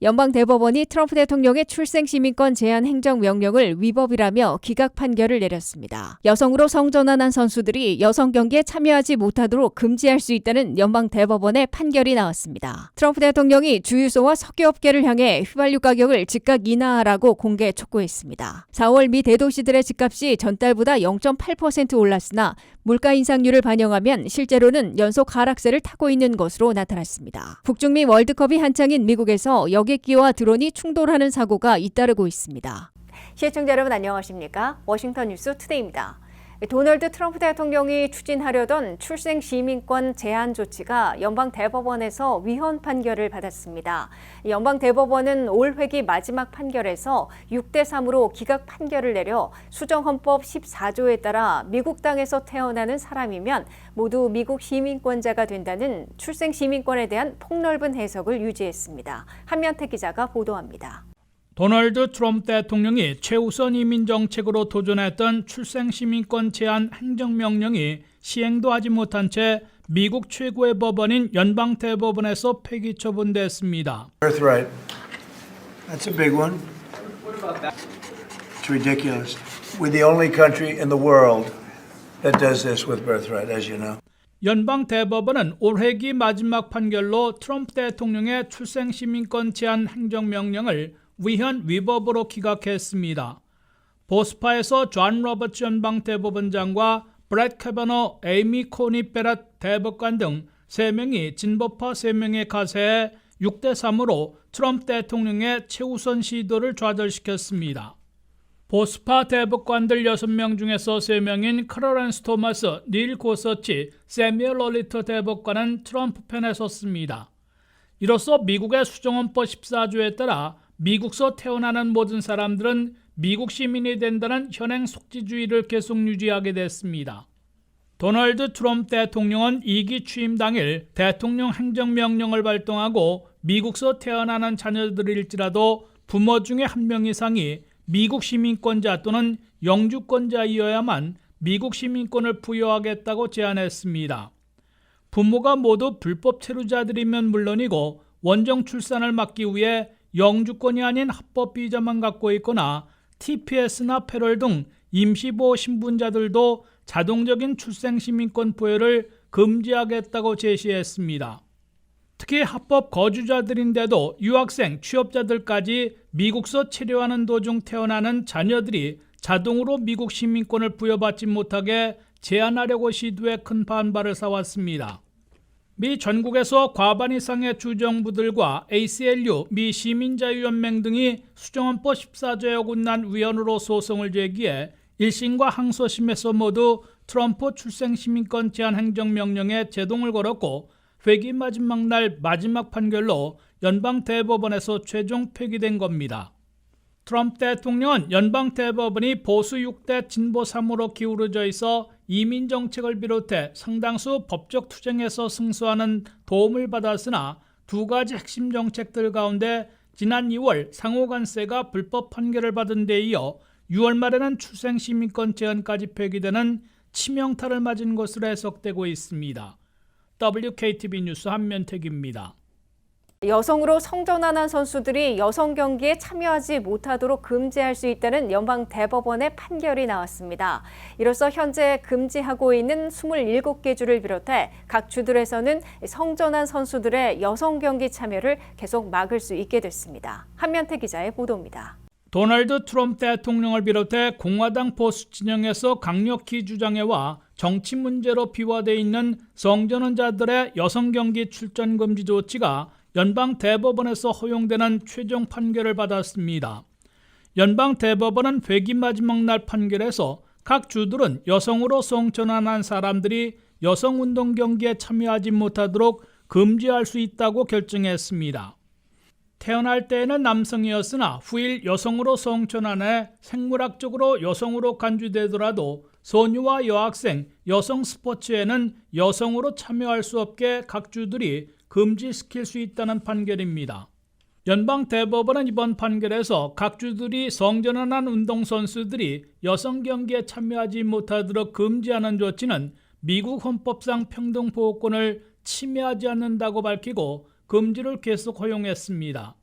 연방대법원이 트럼프 대통령의 출생시민권 제한 행정명령을 위법이라며 기각 판결을 내렸습니다. 여성으로 성전환한 선수들이 여성 경기에 참여하지 못하도록 금지할 수 있다는 연방대법원의 판결이 나왔습니다. 트럼프 대통령이 주유소와 석유업계를 향해 휘발유 가격을 즉각 인하하라고 공개 촉구했습니다. 4월 미 대도시들의 집값이 전달보다 0.8% 올랐으나 물가 인상률을 반영하면 실제로는 연속 하락세를 타고 있는 것으로 나타났습니다. 북중미 월드컵이 한창인 미국에서 여객기와 드론이 충돌하는 사고가 잇따르고 있습니다. 시청자 여러분 안녕하십니까? 워싱턴 뉴스 투데이입니다. 도널드 트럼프 대통령이 추진하려던 출생시민권 제한 조치가 연방대법원에서 위헌 판결을 받았습니다. 연방대법원은 올 회기 마지막 판결에서 6대3으로 기각 판결을 내려 수정헌법 14조에 따라 미국 땅에서 태어나는 사람이면 모두 미국 시민권자가 된다는 출생시민권에 대한 폭넓은 해석을 유지했습니다. 한면태 기자가 보도합니다. 도널드 트럼프 대통령이 최우선 이민 정책으로 도전했던 출생시민권 제한 행정명령이 시행도 하지 못한 채 미국 최고의 법원인 연방대법원에서 폐기 처분됐습니다. Birthright. That's a big one. It's ridiculous. We're the only country in the world that does this with birthright, as you know. 연방대법원은 올해기 마지막 판결로 트럼프 대통령의 출생시민권 제한 행정명령을 위헌 위법으로 기각했습니다. 보스파에서 존 로버츠 연방대법원장과 브렛 캐버너, 에이미 코니 베렛 대법관 등 3명이 진보파 3명의 가세에 6대3으로 트럼프 대통령의 최우선 시도를 좌절시켰습니다. 보스파 대법관들 6명 중에서 3명인 클러런스 토마스, 닐 고서치, 세뮤얼 얼리터 대법관은 트럼프 편에 섰습니다. 이로써 미국의 수정헌법 14조에 따라 미국서 태어나는 모든 사람들은 미국 시민이 된다는 현행 속지주의를 계속 유지하게 됐습니다. 도널드 트럼프 대통령은 2기 취임 당일 대통령 행정명령을 발동하고 미국서 태어나는 자녀들일지라도 부모 중에 한 명 이상이 미국 시민권자 또는 영주권자이어야만 미국 시민권을 부여하겠다고 제안했습니다. 부모가 모두 불법 체류자들이면 물론이고 원정 출산을 막기 위해 영주권이 아닌 합법 비자만 갖고 있거나 TPS나 패럴 등 임시보호 신분자들도 자동적인 출생시민권 부여를 금지하겠다고 제시했습니다. 특히 합법 거주자들인데도 유학생, 취업자들까지 미국서 체류하는 도중 태어나는 자녀들이 자동으로 미국 시민권을 부여받지 못하게 제한하려고 시도해 큰 반발을 사왔습니다. 미 전국에서 과반 이상의 주정부들과 ACLU, 미 시민자유연맹 등이 수정헌법 14조에 어긋난 위헌으로 소송을 제기해 1심과 항소심에서 모두 트럼프 출생시민권 제한 행정명령에 제동을 걸었고 회기 마지막 날 마지막 판결로 연방대법원에서 최종 폐기된 겁니다. 트럼프 대통령은 연방대법원이 보수 6대 진보 3으로 기울어져 있어 이민 정책을 비롯해 상당수 법적 투쟁에서 승소하는 도움을 받았으나 두 가지 핵심 정책들 가운데 지난 2월 상호관세가 불법 판결을 받은 데 이어 6월 말에는 출생시민권 제한까지 폐기되는 치명타를 맞은 것으로 해석되고 있습니다. WKTV 뉴스 한면택입니다. 여성으로 성전환한 선수들이 여성 경기에 참여하지 못하도록 금지할 수 있다는 연방대법원의 판결이 나왔습니다. 이로써 현재 금지하고 있는 27개 주를 비롯해 각 주들에서는 성전환 선수들의 여성 경기 참여를 계속 막을 수 있게 됐습니다. 한면태 기자의 보도입니다. 도널드 트럼프 대통령을 비롯해 공화당 보수 진영에서 강력히 주장해와 정치 문제로 비화되어 있는 성전환자들의 여성 경기 출전 금지 조치가 연방 대법원에서 허용되는 최종 판결을 받았습니다. 연방 대법원은 회기 마지막 날 판결에서 각 주들은 여성으로 성전환한 사람들이 여성 운동 경기에 참여하지 못하도록 금지할 수 있다고 결정했습니다. 태어날 때에는 남성이었으나 후일 여성으로 성전환해 생물학적으로 여성으로 간주되더라도 소녀와 여학생, 여성 스포츠에는 여성으로 참여할 수 없게 각 주들이 금지시킬 수 있다는 판결입니다. 연방대법원은 이번 판결에서 각 주들이 성전환한 운동선수들이 여성 경기에 참여하지 못하도록 금지하는 조치는 미국 헌법상 평등보호권을 침해하지 않는다고 밝히고 금지를 계속 허용했습니다.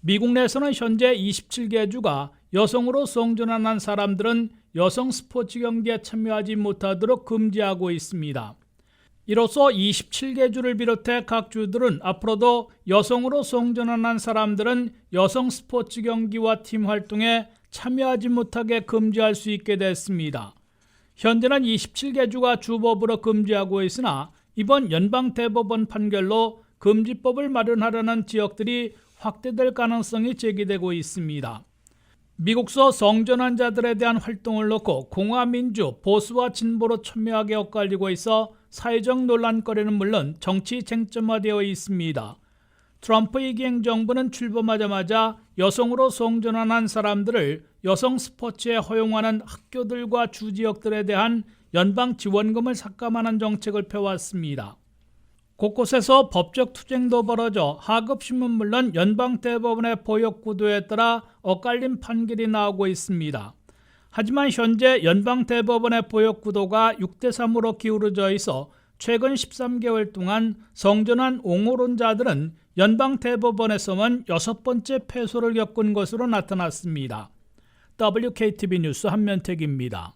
미국 내에서는 현재 27개 주가 여성으로 성전환한 사람들은 여성 스포츠 경기에 참여하지 못하도록 금지하고 있습니다. 이로써 27개 주를 비롯해 각 주들은 앞으로도 여성으로 성전환한 사람들은 여성 스포츠 경기와 팀 활동에 참여하지 못하게 금지할 수 있게 됐습니다. 현재는 27개 주가 주법으로 금지하고 있으나 이번 연방대법원 판결로 금지법을 마련하려는 지역들이 확대될 가능성이 제기되고 있습니다. 미국서 성전환자들에 대한 활동을 놓고 공화민주, 보수와 진보로 첨예하게 엇갈리고 있어 사회적 논란거리는 물론 정치 쟁점화되어 있습니다. 트럼프 이기 행정부는 출범하자마자 여성으로 성전환한 사람들을 여성 스포츠에 허용하는 학교들과 주지역들에 대한 연방 지원금을 삭감하는 정책을 펴왔습니다. 곳곳에서 법적 투쟁도 벌어져 하급심은 물론 연방대법원의 보역 구도에 따라 엇갈린 판결이 나오고 있습니다. 하지만 현재 연방대법원의 보역 구도가 6대3으로 기울어져 있어 최근 13개월 동안 성전환 옹호론자들은 연방대법원에서만 6번째 패소를 겪은 것으로 나타났습니다. WKTV 뉴스 한면택입니다.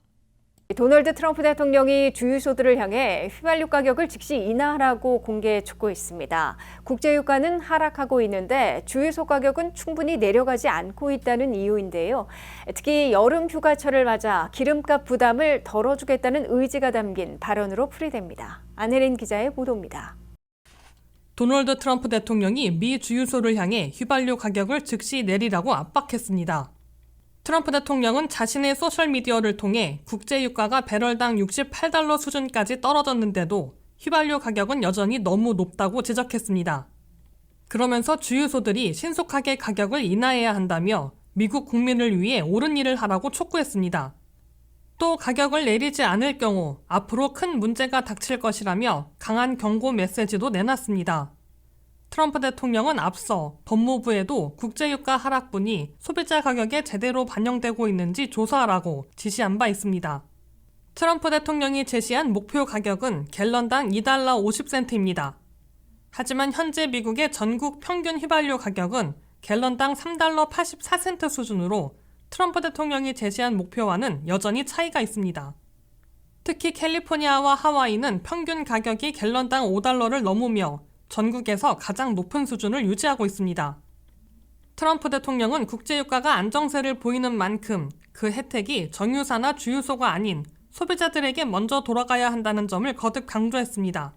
도널드 트럼프 대통령이 주유소들을 향해 휘발유 가격을 즉시 인하하라고 공개 촉구했습니다. 국제유가는 하락하고 있는데 주유소 가격은 충분히 내려가지 않고 있다는 이유인데요. 특히 여름 휴가철을 맞아 기름값 부담을 덜어주겠다는 의지가 담긴 발언으로 풀이됩니다. 안혜린 기자의 보도입니다. 도널드 트럼프 대통령이 미 주유소를 향해 휘발유 가격을 즉시 내리라고 압박했습니다. 트럼프 대통령은 자신의 소셜미디어를 통해 국제유가가 배럴당 68달러 수준까지 떨어졌는데도 휘발유 가격은 여전히 너무 높다고 지적했습니다. 그러면서 주유소들이 신속하게 가격을 인하해야 한다며 미국 국민을 위해 옳은 일을 하라고 촉구했습니다. 또 가격을 내리지 않을 경우 앞으로 큰 문제가 닥칠 것이라며 강한 경고 메시지도 내놨습니다. 트럼프 대통령은 앞서 법무부에도 국제유가 하락분이 소비자 가격에 제대로 반영되고 있는지 조사하라고 지시한 바 있습니다. 트럼프 대통령이 제시한 목표 가격은 갤런당 2달러 50센트입니다. 하지만 현재 미국의 전국 평균 휘발유 가격은 갤런당 3달러 84센트 수준으로 트럼프 대통령이 제시한 목표와는 여전히 차이가 있습니다. 특히 캘리포니아와 하와이는 평균 가격이 갤런당 5달러를 넘으며 전국에서 가장 높은 수준을 유지하고 있습니다. 트럼프 대통령은 국제유가가 안정세를 보이는 만큼 그 혜택이 정유사나 주유소가 아닌 소비자들에게 먼저 돌아가야 한다는 점을 거듭 강조했습니다.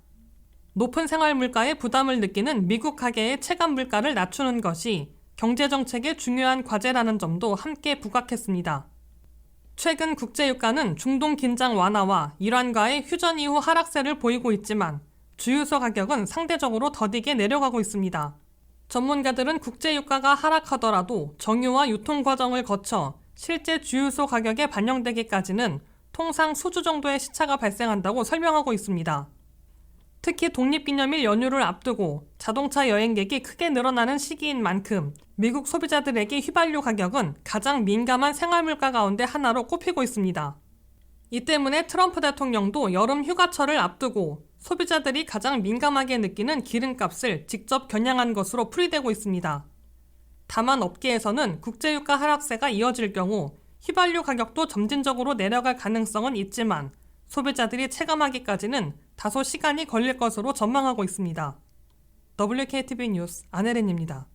높은 생활물가의 부담을 느끼는 미국 가게의 체감 물가를 낮추는 것이 경제정책의 중요한 과제라는 점도 함께 부각했습니다. 최근 국제유가는 중동 긴장 완화와 이란과의 휴전 이후 하락세를 보이고 있지만 주유소 가격은 상대적으로 더디게 내려가고 있습니다. 전문가들은 국제유가가 하락하더라도 정유와 유통 과정을 거쳐 실제 주유소 가격에 반영되기까지는 통상 수주 정도의 시차가 발생한다고 설명하고 있습니다. 특히 독립기념일 연휴를 앞두고 자동차 여행객이 크게 늘어나는 시기인 만큼 미국 소비자들에게 휘발유 가격은 가장 민감한 생활물가 가운데 하나로 꼽히고 있습니다. 이 때문에 트럼프 대통령도 여름 휴가철을 앞두고 소비자들이 가장 민감하게 느끼는 기름값을 직접 겨냥한 것으로 풀이되고 있습니다. 다만 업계에서는 국제유가 하락세가 이어질 경우 휘발유 가격도 점진적으로 내려갈 가능성은 있지만 소비자들이 체감하기까지는 다소 시간이 걸릴 것으로 전망하고 있습니다. WKTV 뉴스 안혜린입니다.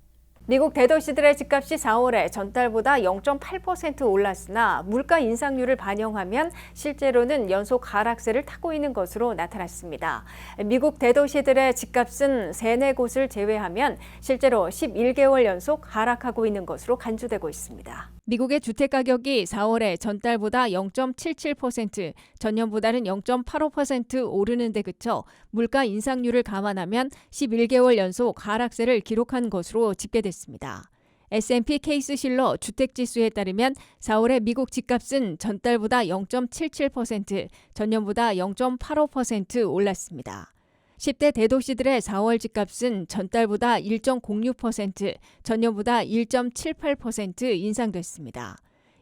미국 대도시들의 집값이 4월에 전달보다 0.8% 올랐으나 물가 인상률을 반영하면 실제로는 연속 하락세를 타고 있는 것으로 나타났습니다. 미국 대도시들의 집값은 3-4곳을 제외하면 실제로 11개월 연속 하락하고 있는 것으로 간주되고 있습니다. 미국의 주택가격이 4월에 전달보다 0.77%, 전년보다는 0.85% 오르는 데 그쳐 물가 인상률을 감안하면 11개월 연속 하락세를 기록한 것으로 집계됐습니다. S&P 케이스실러 주택지수에 따르면 4월에 미국 집값은 전달보다 0.77%, 전년보다 0.85% 올랐습니다. 10대 대도시들의 4월 집값은 전달보다 1.06%, 전년보다 1.78% 인상됐습니다.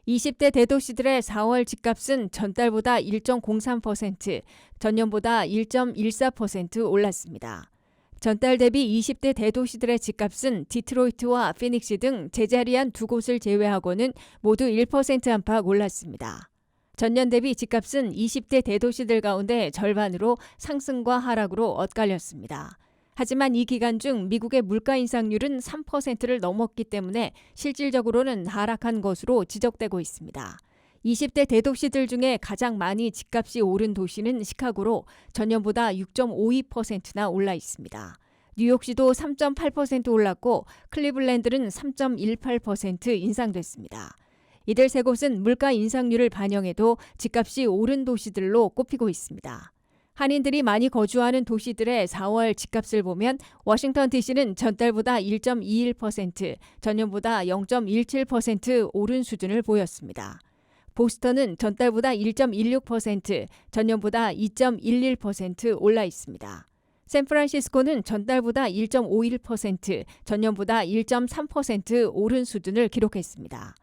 20대 대도시들의 4월 집값은 전달보다 1.03%, 전년보다 1.14% 올랐습니다. 전달 대비 20대 대도시들의 집값은 디트로이트와 피닉스 등 제자리한 두 곳을 제외하고는 모두 1% 안팎 올랐습니다. 전년 대비 집값은 20대 대도시들 가운데 절반으로 상승과 하락으로 엇갈렸습니다. 하지만 이 기간 중 미국의 물가 인상률은 3%를 넘었기 때문에 실질적으로는 하락한 것으로 지적되고 있습니다. 20대 대도시들 중에 가장 많이 집값이 오른 도시는 시카고로 전년보다 6.52%나 올라 있습니다. 뉴욕시도 3.8% 올랐고 클리블랜드는 3.18% 인상됐습니다. 이들 세 곳은 물가 인상률을 반영해도 집값이 오른 도시들로 꼽히고 있습니다. 한인들이 많이 거주하는 도시들의 4월 집값을 보면 워싱턴 DC는 전달보다 1.21%, 전년보다 0.17% 오른 수준을 보였습니다. 보스턴은 전달보다 1.16%, 전년보다 2.11% 올라 있습니다. 샌프란시스코는 전달보다 1.51%, 전년보다 1.3% 오른 수준을 기록했습니다.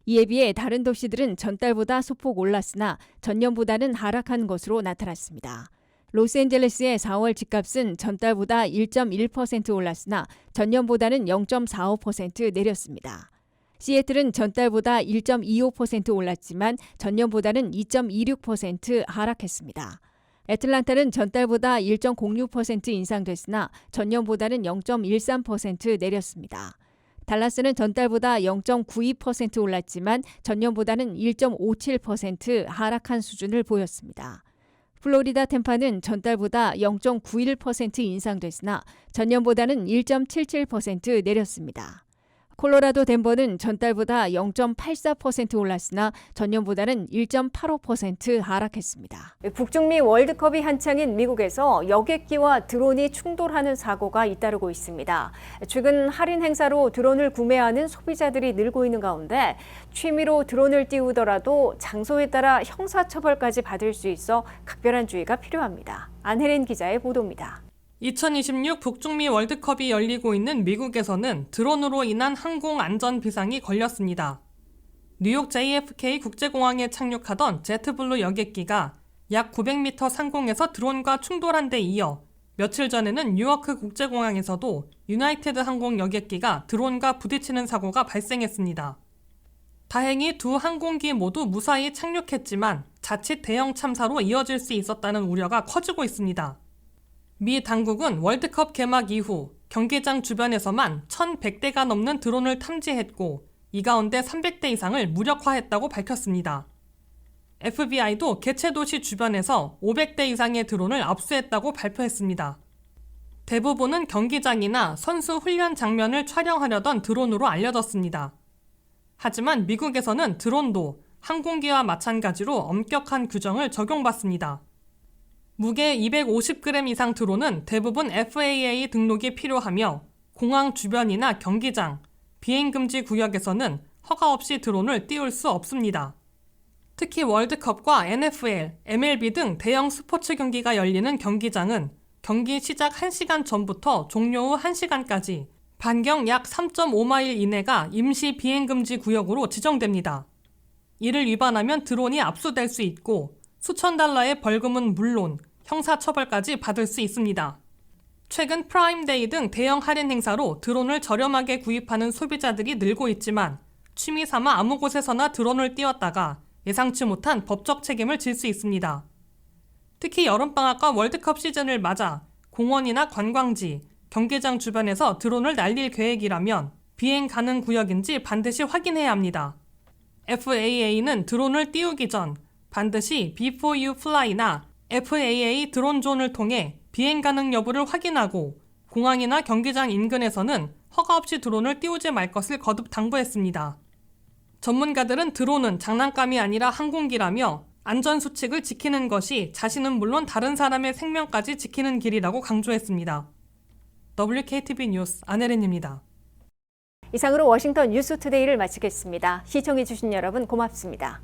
이에 비해 다른 도시들은 전달보다 소폭 올랐으나 전년보다는 하락한 것으로 나타났습니다. 로스앤젤레스의 4월 집값은 전달보다 1.1% 올랐으나 전년보다는 0.45% 내렸습니다. 시애틀은 전달보다 1.25% 올랐지만 전년보다는 2.26% 하락했습니다. 애틀란타는 전달보다 1.06% 인상됐으나 전년보다는 0.13% 내렸습니다. 달라스는 전달보다 0.92% 올랐지만 전년보다는 1.57% 하락한 수준을 보였습니다. 플로리다 템파는 전달보다 0.91% 인상됐으나 전년보다는 1.77% 내렸습니다. 콜로라도 덴버는 전달보다 0.84% 올랐으나 전년보다는 1.85% 하락했습니다. 북중미 월드컵이 한창인 미국에서 여객기와 드론이 충돌하는 사고가 잇따르고 있습니다. 최근 할인 행사로 드론을 구매하는 소비자들이 늘고 있는 가운데 취미로 드론을 띄우더라도 장소에 따라 형사처벌까지 받을 수 있어 각별한 주의가 필요합니다. 안혜린 기자의 보도입니다. 2026 북중미 월드컵이 열리고 있는 미국에서는 드론으로 인한 항공 안전 비상이 걸렸습니다. 뉴욕 JFK 국제공항에 착륙하던 제트블루 여객기가 약 900m 상공에서 드론과 충돌한 데 이어 며칠 전에는 뉴워크 국제공항에서도 유나이티드 항공 여객기가 드론과 부딪히는 사고가 발생했습니다. 다행히 두 항공기 모두 무사히 착륙했지만 자칫 대형 참사로 이어질 수 있었다는 우려가 커지고 있습니다. 미 당국은 월드컵 개막 이후 경기장 주변에서만 1,100대가 넘는 드론을 탐지했고 이 가운데 300대 이상을 무력화했다고 밝혔습니다. FBI도 개최 도시 주변에서 500대 이상의 드론을 압수했다고 발표했습니다. 대부분은 경기장이나 선수 훈련 장면을 촬영하려던 드론으로 알려졌습니다. 하지만 미국에서는 드론도 항공기와 마찬가지로 엄격한 규정을 적용받습니다. 무게 250g 이상 드론은 대부분 FAA 등록이 필요하며 공항 주변이나 경기장, 비행금지 구역에서는 허가 없이 드론을 띄울 수 없습니다. 특히 월드컵과 NFL, MLB 등 대형 스포츠 경기가 열리는 경기장은 경기 시작 1시간 전부터 종료 후 1시간까지 반경 약 3.5마일 이내가 임시 비행금지 구역으로 지정됩니다. 이를 위반하면 드론이 압수될 수 있고 수천 달러의 벌금은 물론 형사처벌까지 받을 수 있습니다. 최근 프라임데이 등 대형 할인 행사로 드론을 저렴하게 구입하는 소비자들이 늘고 있지만 취미 삼아 아무 곳에서나 드론을 띄웠다가 예상치 못한 법적 책임을 질 수 있습니다. 특히 여름방학과 월드컵 시즌을 맞아 공원이나 관광지, 경기장 주변에서 드론을 날릴 계획이라면 비행 가능 구역인지 반드시 확인해야 합니다. FAA는 드론을 띄우기 전 반드시 Before You Fly나 FAA 드론존을 통해 비행 가능 여부를 확인하고 공항이나 경기장 인근에서는 허가 없이 드론을 띄우지 말 것을 거듭 당부했습니다. 전문가들은 드론은 장난감이 아니라 항공기라며 안전수칙을 지키는 것이 자신은 물론 다른 사람의 생명까지 지키는 길이라고 강조했습니다. WKTV 뉴스 안혜린입니다. 이상으로 워싱턴 뉴스투데이를 마치겠습니다. 시청해주신 여러분 고맙습니다.